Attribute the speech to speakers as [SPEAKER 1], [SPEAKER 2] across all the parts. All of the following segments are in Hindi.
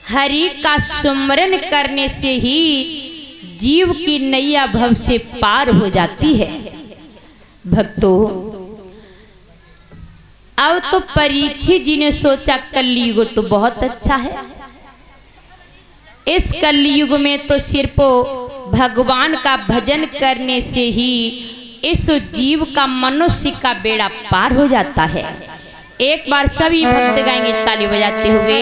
[SPEAKER 1] हरि का सुमरन करने से ही जीव की नैया भव से पार हो जाती है। भक्तों, अब तो परीक्षित जी ने सोचा कलयुग तो बहुत अच्छा है, इस कलयुग में तो सिर्फ भगवान का भजन करने से ही इस जीव का मनुष्य का बेड़ा पार हो जाता है। एक बार सभी भक्त गाएंगे ताली बजाते हुए।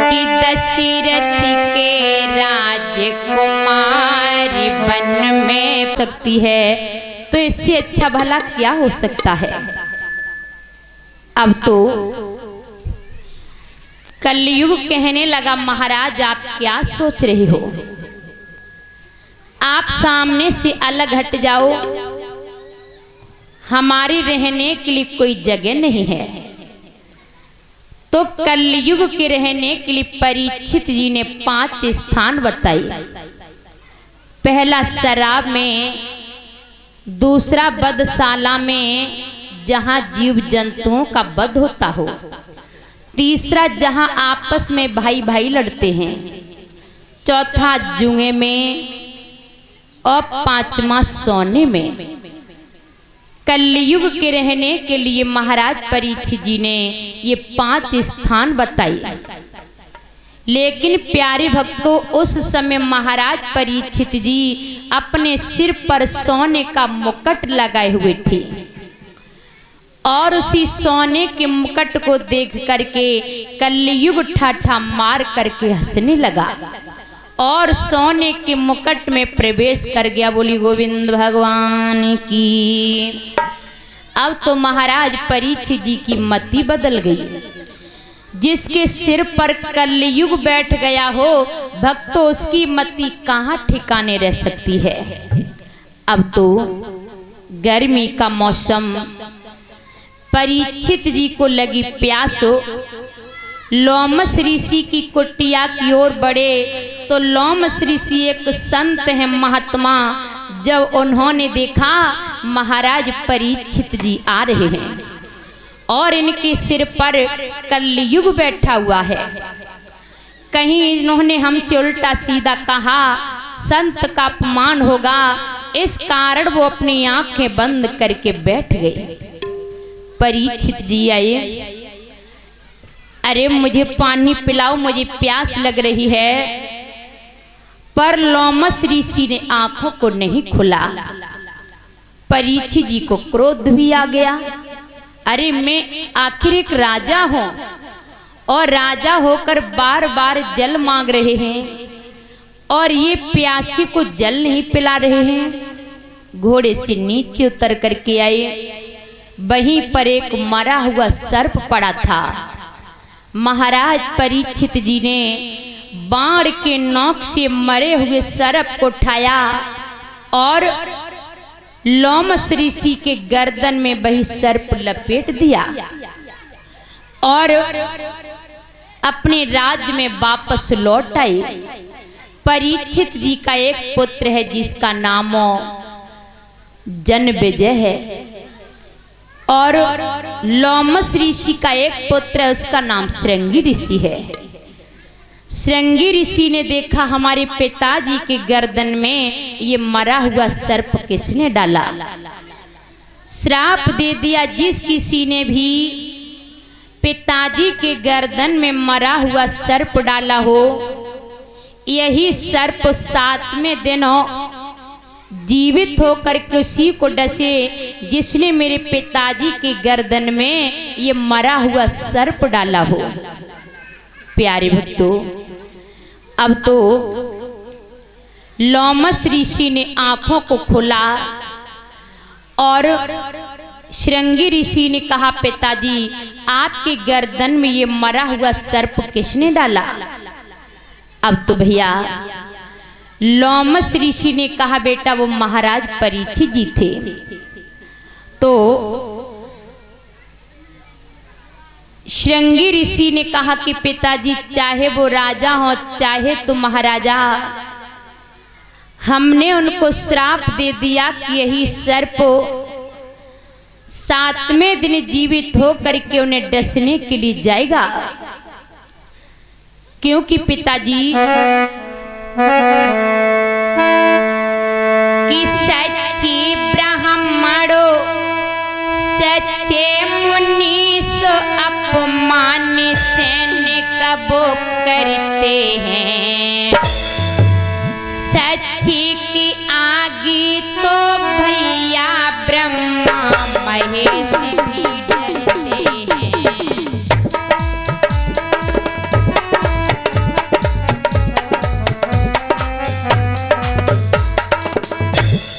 [SPEAKER 1] कि दशरथ के राजकुमारी बन में सकती है, तो इससे अच्छा भला क्या हो सकता है। अब तो कलयुग कहने लगा, महाराज आप क्या सोच रहे हो, आप सामने से अलग हट जाओ, हमारी रहने के लिए कोई जगह नहीं है। तो कलयुग के रहने के लिए परीक्षित जी ने 5 स्थान बताई। पहला शराब में, दूसरा बदशाला में जहां जीव जंतुओं का वध होता हो, तीसरा जहां आपस में भाई भाई लड़ते हैं, चौथा जुए में और 5वां सोने में। कलयुग के रहने के लिए महाराज परीक्षित जी ने ये 5 स्थान बताई। लेकिन प्यारे भक्तों, उस समय महाराज परीक्षित जी अपने सिर पर सोने का मुकुट लगाए हुए थे और उसी सोने के मुकुट को देख करके कलयुग ठाठा मार करके हंसने लगा और सोने के मुकुट में प्रवेश कर गया। बोली गोविंद भगवान की। अब तो महाराज परीक्षित जी की मति बदल गई। जिसके सिर पर कलयुग बैठ गया हो भक्तों, उसकी मति कहाँ ठिकाने रह सकती है। अब तो गर्मी का मौसम, परीक्षित जी को लगी प्यास हो, लोमस ऋषि की कुटिया की ओर बढ़े तो लोमस ऋषि एक संत है महात्मा, जब उन्होंने देखा महाराज परीक्षित जी आ रहे हैं और इनके सिर पर कलयुग बैठा हुआ है, कहीं इन्होंने हमसे उल्टा सीधा कहा, संत का अपमान होगा, इस कारण वो अपनी आंखें बंद करके बैठ गए। परीक्षित जी आए, अरे मुझे पानी पिलाओ, मुझे प्यास लग रही है। पर लोमस ऋषि ने आंखों को नहीं खुला। परीक्षित जी को क्रोध भी आ गया, अरे मैं आखिर एक राजा हूं और राजा होकर बार बार जल मांग रहे हैं और ये प्यासी को जल नहीं पिला रहे हैं। घोड़े से नीचे उतर करके आए, वहीं पर एक मरा हुआ सर्प पड़ा था। महाराज परीक्षित जी ने बाण के नोक से मरे हुए सर्प को उठाया और लोमस ऋषि के गर्दन में वही सर्प लपेट दिया और अपने राज्य में वापस लौट आए। परीक्षित जी का एक पुत्र है जिसका नाम जन्मेजय है और लोमस ऋषि का एक पुत्र है, उसका नाम श्रृंगी ऋषि है। श्रृंगी ऋषि ने देखा हमारे पिताजी के गर्दन में ये मरा हुआ सर्प किसने डाला। श्राप दे दिया, जिस किसी ने भी पिताजी के गर्दन में मरा हुआ सर्प डाला हो, यही सर्प 7वें दिन जीवित होकर के उसी को डसे जिसने मेरे पिताजी के गर्दन में ये मरा हुआ सर्प डाला हो। प्यारे भक्तों, अब तो लोमस ऋषि ने आंखों को खोला और श्रृंगी ऋषि ने कहा, पिताजी आपके गर्दन में ये मरा हुआ सर्प किसने डाला। अब तो भैया लोमस ऋषि ने कहा, बेटा वो महाराज परीक्षित जी थे। तो श्रृंगी ऋषि ने कहा कि पिताजी चाहे वो राजा हो चाहे तो महाराजा, हमने उनको श्राप दे दिया कि यही सर्प 7वें दिन जीवित हो करके उन्हें डसने के लिए जाएगा, क्योंकि पिताजी कि सच्चे ब्राह्मणों सच्चे मुनीसो अपमान सहन कबो करते हैं, सच्ची की आगी तो भैया ब्रह्मा महेश भी डरते हैं।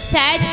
[SPEAKER 1] सच